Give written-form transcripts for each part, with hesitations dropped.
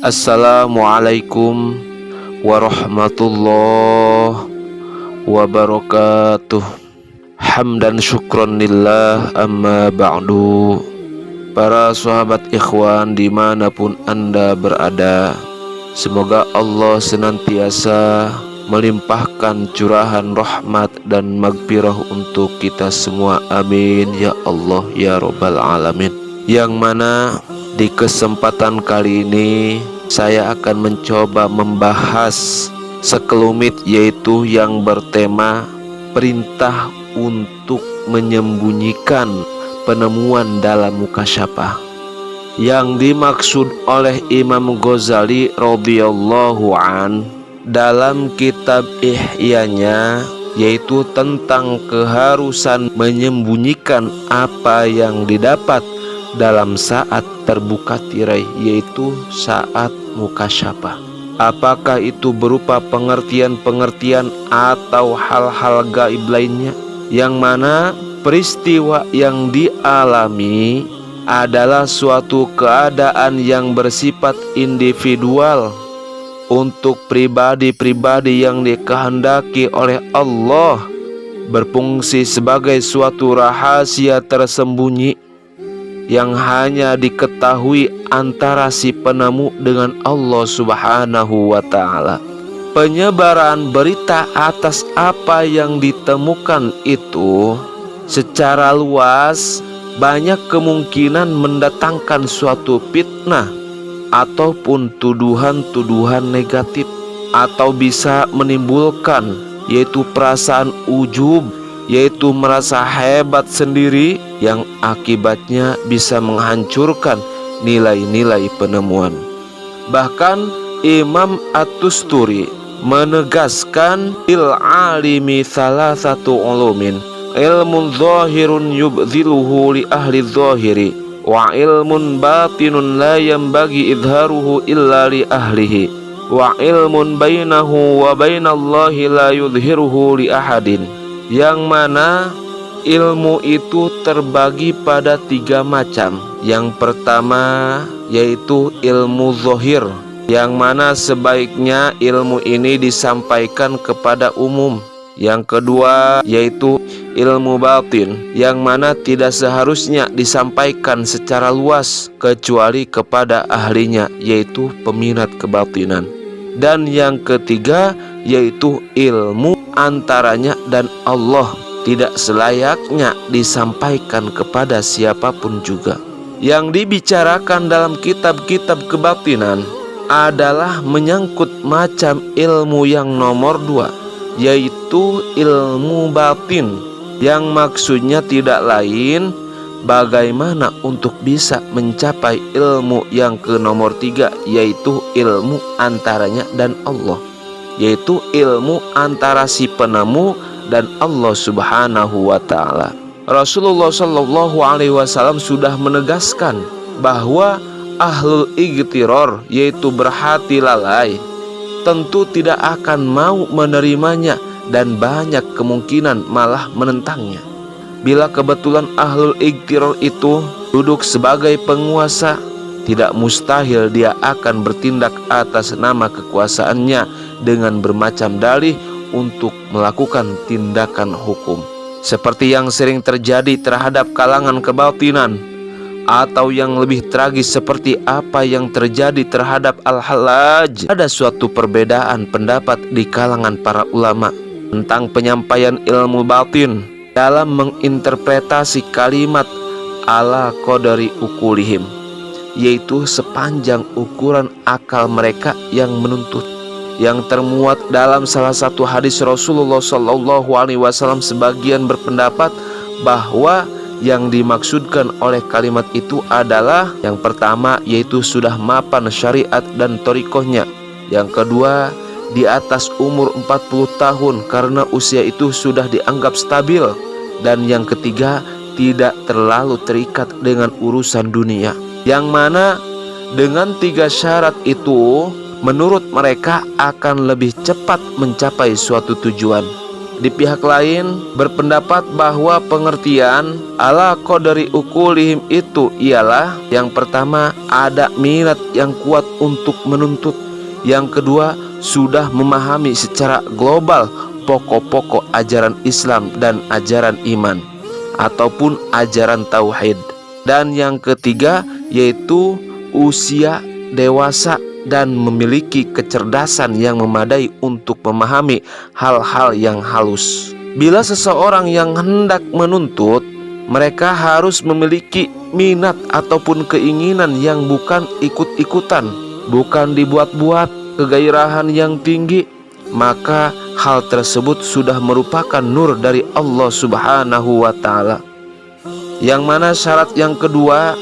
Assalamualaikum warahmatullahi wabarakatuh. Hamdan syukron lillah, amma ba'du. Para sahabat ikhwan dimanapun anda berada, semoga Allah senantiasa melimpahkan curahan rahmat dan magfirah untuk kita semua, amin ya Allah ya rabbal alamin. Yang mana di kesempatan kali ini saya akan mencoba membahas sekelumit, yaitu yang bertema perintah untuk menyembunyikan penemuan dalam mukasyafah. Yang dimaksud oleh Imam Ghazali radhiyallahu an dalam kitab Ihya-nya, yaitu tentang keharusan menyembunyikan apa yang didapat dalam saat terbuka tirai, yaitu saat mukasyafah. Apakah itu berupa pengertian-pengertian atau hal-hal gaib lainnya, yang mana peristiwa yang dialami adalah suatu keadaan yang bersifat individual untuk pribadi-pribadi yang dikehendaki oleh Allah, berfungsi sebagai suatu rahasia tersembunyi yang hanya diketahui antara si penemu dengan Allah Subhanahu wa ta'ala. Penyebaran berita atas apa yang ditemukan itu secara luas banyak kemungkinan mendatangkan suatu fitnah ataupun tuduhan-tuduhan negatif, atau bisa menimbulkan yaitu perasaan ujub, yaitu merasa hebat sendiri, yang akibatnya bisa menghancurkan nilai-nilai penemuan. Bahkan Imam At-Tusturi menegaskan, il alimi salasatu ulumin, ilmun zahirun yubdhiluhu li ahli zahiri, wa ilmun batinun la yanbaghi idharuhu illa li ahlihi, wa ilmun bainahu wa bainallahi la yudhiruhu li ahadin. Yang mana ilmu itu terbagi pada 3 macam. Yang pertama yaitu ilmu zahir, yang mana sebaiknya ilmu ini disampaikan kepada umum. Yang kedua yaitu ilmu batin, yang mana tidak seharusnya disampaikan secara luas kecuali kepada ahlinya, yaitu peminat kebatinan. Dan yang ketiga yaitu ilmu antaranya dan Allah, tidak selayaknya disampaikan kepada siapapun juga. Yang dibicarakan dalam kitab-kitab kebatinan adalah menyangkut macam ilmu yang nomor 2, yaitu ilmu batin, yang maksudnya tidak lain bagaimana untuk bisa mencapai ilmu yang ke nomor 3, yaitu ilmu antaranya dan Allah, yaitu ilmu antara si penemu dan Allah Subhanahu wa ta'ala. Rasulullah Shallallahu alaihi wasallam sudah menegaskan bahwa ahlul igtiror, yaitu berhati lalai, tentu tidak akan mau menerimanya dan banyak kemungkinan malah menentangnya. Bila kebetulan ahlul igtiror itu duduk sebagai penguasa, tidak mustahil dia akan bertindak atas nama kekuasaannya dengan bermacam dalih untuk melakukan tindakan hukum, seperti yang sering terjadi terhadap kalangan kebatinan, atau yang lebih tragis seperti apa yang terjadi terhadap Al-Hallaj. Ada suatu perbedaan pendapat di kalangan para ulama tentang penyampaian ilmu batin dalam menginterpretasi kalimat ala qadari ukulihim, yaitu sepanjang ukuran akal mereka yang menuntut. Yang termuat dalam salah satu hadis Rasulullah Shallallahu alaihi wasallam, sebagian berpendapat bahwa yang dimaksudkan oleh kalimat itu adalah yang pertama yaitu sudah mapan syariat dan thariqahnya, yang kedua di atas umur 40 tahun karena usia itu sudah dianggap stabil, dan yang ketiga tidak terlalu terikat dengan urusan dunia. Yang mana dengan 3 syarat itu menurut mereka akan lebih cepat mencapai suatu tujuan. di pihak lain berpendapat bahwa pengertian ala qadari ukulihim itu ialah yang pertama ada minat yang kuat untuk menuntut, yang kedua sudah memahami secara global pokok-pokok ajaran Islam dan ajaran iman ataupun ajaran tauhid, dan yang ketiga yaitu usia dewasa dan memiliki kecerdasan yang memadai untuk memahami hal-hal yang halus. Bila seseorang yang hendak menuntut, mereka harus memiliki minat ataupun keinginan yang bukan ikut-ikutan, bukan dibuat-buat, kegairahan yang tinggi, maka hal tersebut sudah merupakan nur dari Allah Subhanahu wa Ta'ala. Yang mana syarat yang kedua,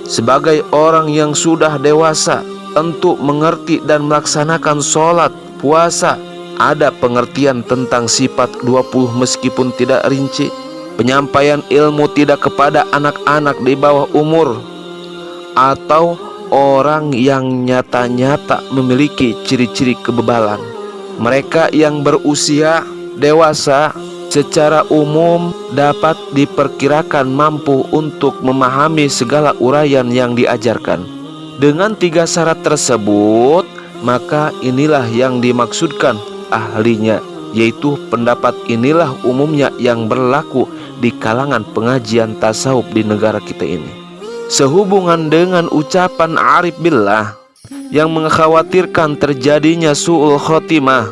sebagai orang yang sudah dewasa tentu mengerti dan melaksanakan sholat, puasa, ada pengertian tentang sifat 20 meskipun tidak rinci, penyampaian ilmu tidak kepada anak-anak di bawah umur atau orang yang nyata-nyata memiliki ciri-ciri kebebalan. Mereka yang berusia dewasa secara umum dapat diperkirakan mampu untuk memahami segala uraian yang diajarkan. Dengan 3 syarat tersebut, maka inilah yang dimaksudkan ahlinya, yaitu pendapat inilah umumnya yang berlaku di kalangan pengajian tasawuf di negara kita ini. Sehubungan dengan ucapan arif billah yang mengkhawatirkan terjadinya su'ul khotimah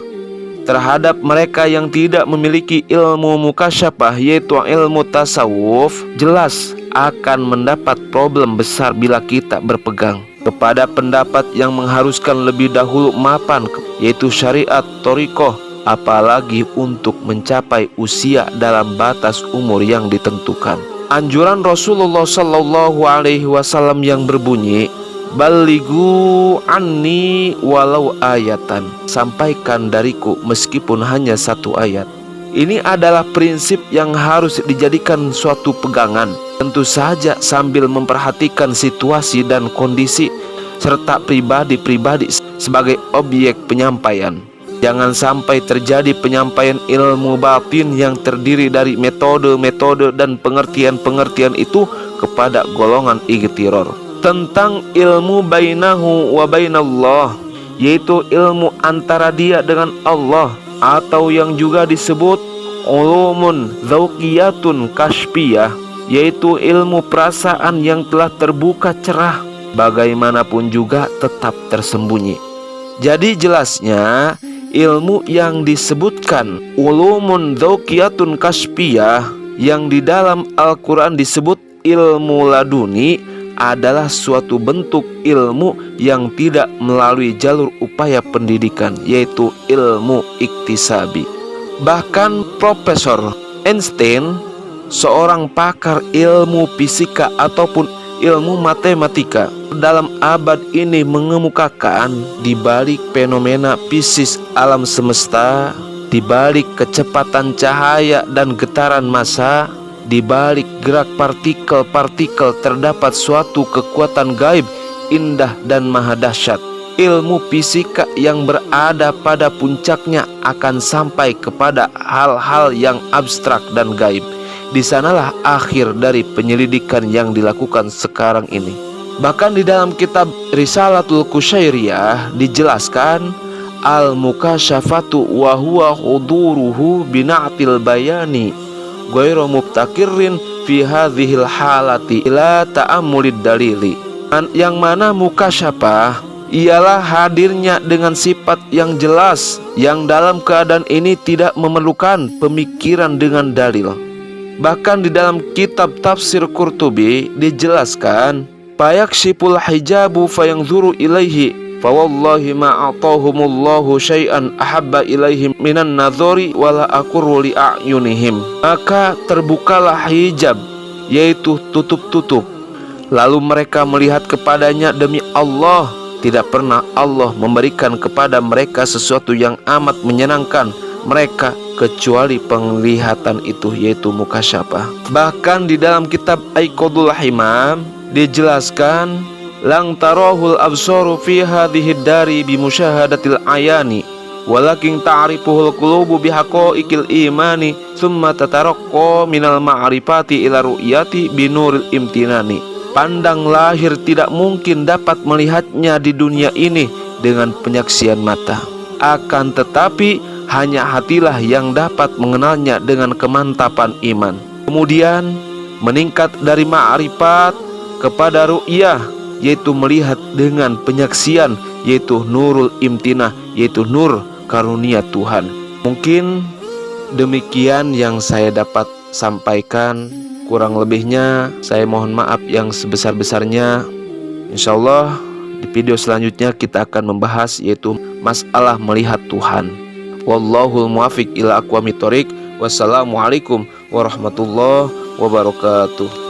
terhadap mereka yang tidak memiliki ilmu mukasyafah, yaitu ilmu tasawuf, jelas akan mendapat problem besar bila kita berpegang kepada pendapat yang mengharuskan lebih dahulu mapan, yaitu syariat thariqah, apalagi untuk mencapai usia dalam batas umur yang ditentukan. Anjuran Rasulullah Sallallahu Alaihi Wasallam yang berbunyi, "Balighu anni walau ayatan," sampaikan dariku meskipun hanya 1 ayat. Ini adalah prinsip yang harus dijadikan suatu pegangan, tentu saja sambil memperhatikan situasi dan kondisi serta pribadi-pribadi sebagai objek penyampaian. Jangan sampai terjadi penyampaian ilmu batin yang terdiri dari metode-metode dan pengertian-pengertian itu kepada golongan igtiror. Tentang ilmu bainahu wa bainallah, yaitu ilmu antara dia dengan Allah, atau yang juga disebut ulumun dzauqiyatun kasyfiyah, yaitu ilmu perasaan yang telah terbuka cerah, bagaimanapun juga tetap tersembunyi. Jadi jelasnya ilmu yang disebutkan ulumun dzauqiyatun kasyfiyah yang di dalam Al-Quran disebut ilmu laduni adalah suatu bentuk ilmu yang tidak melalui jalur upaya pendidikan, yaitu ilmu iktisabi. Bahkan Profesor Einstein, seorang pakar ilmu fisika ataupun ilmu matematika, dalam abad ini mengemukakan di balik fenomena fisik alam semesta, di balik kecepatan cahaya dan getaran massa, di balik gerak partikel-partikel terdapat suatu kekuatan gaib, indah dan maha dahsyat. Ilmu fisika yang berada pada puncaknya akan sampai kepada hal-hal yang abstrak dan gaib. Di sanalah akhir dari penyelidikan yang dilakukan sekarang ini. Bahkan di dalam kitab Risalatul Qusyairiyah dijelaskan, al-mukasyafatu wa huwa huduruhu bina'til bayani ghairu mubtakirin fi hadhil halati ila ta'ammulid dalili. Yang mana mukasyafah ialah hadirnya dengan sifat yang jelas, yang dalam keadaan ini tidak memerlukan pemikiran dengan dalil. Bahkan di dalam kitab tafsir Qurtubi dijelaskan, fayakshiful hijabu fayanzuru ilaihi fawallahi ma'atahumullahu syai'an ahabba ilaihim minan nadhari wala aqurru li a'yunihim. Maka terbukalah hijab, yaitu tutup-tutup, lalu mereka melihat kepadanya. Demi Allah, tidak pernah Allah memberikan kepada mereka sesuatu yang amat menyenangkan mereka kecuali penglihatan itu, yaitu mukasyafah. Bahkan di dalam kitab Aiqadul Himam dijelaskan, lang tarahul absaru fi hadhihi dari bi musyahadatil ayani walakin ta'rifuhul qulubu bihaqaiqil imani summa tataraqqa minal ma'rifati ila ru'yati binuril imtinani. Pandang lahir tidak mungkin dapat melihatnya di dunia ini dengan penyaksian mata, akan tetapi hanya hatilah yang dapat mengenalnya dengan kemantapan iman. Kemudian meningkat dari ma'rifat kepada ru'yah, yaitu melihat dengan penyaksian, yaitu nurul imtinah, yaitu nur karunia Tuhan. Mungkin demikian yang saya dapat sampaikan. Kurang lebihnya saya mohon maaf yang sebesar-besarnya. Insyaallah di video selanjutnya kita akan membahas yaitu masalah melihat Tuhan. Wallahul muwaffiq ila aqwamit thoriq. Wassalamualaikum warahmatullahi wabarakatuh.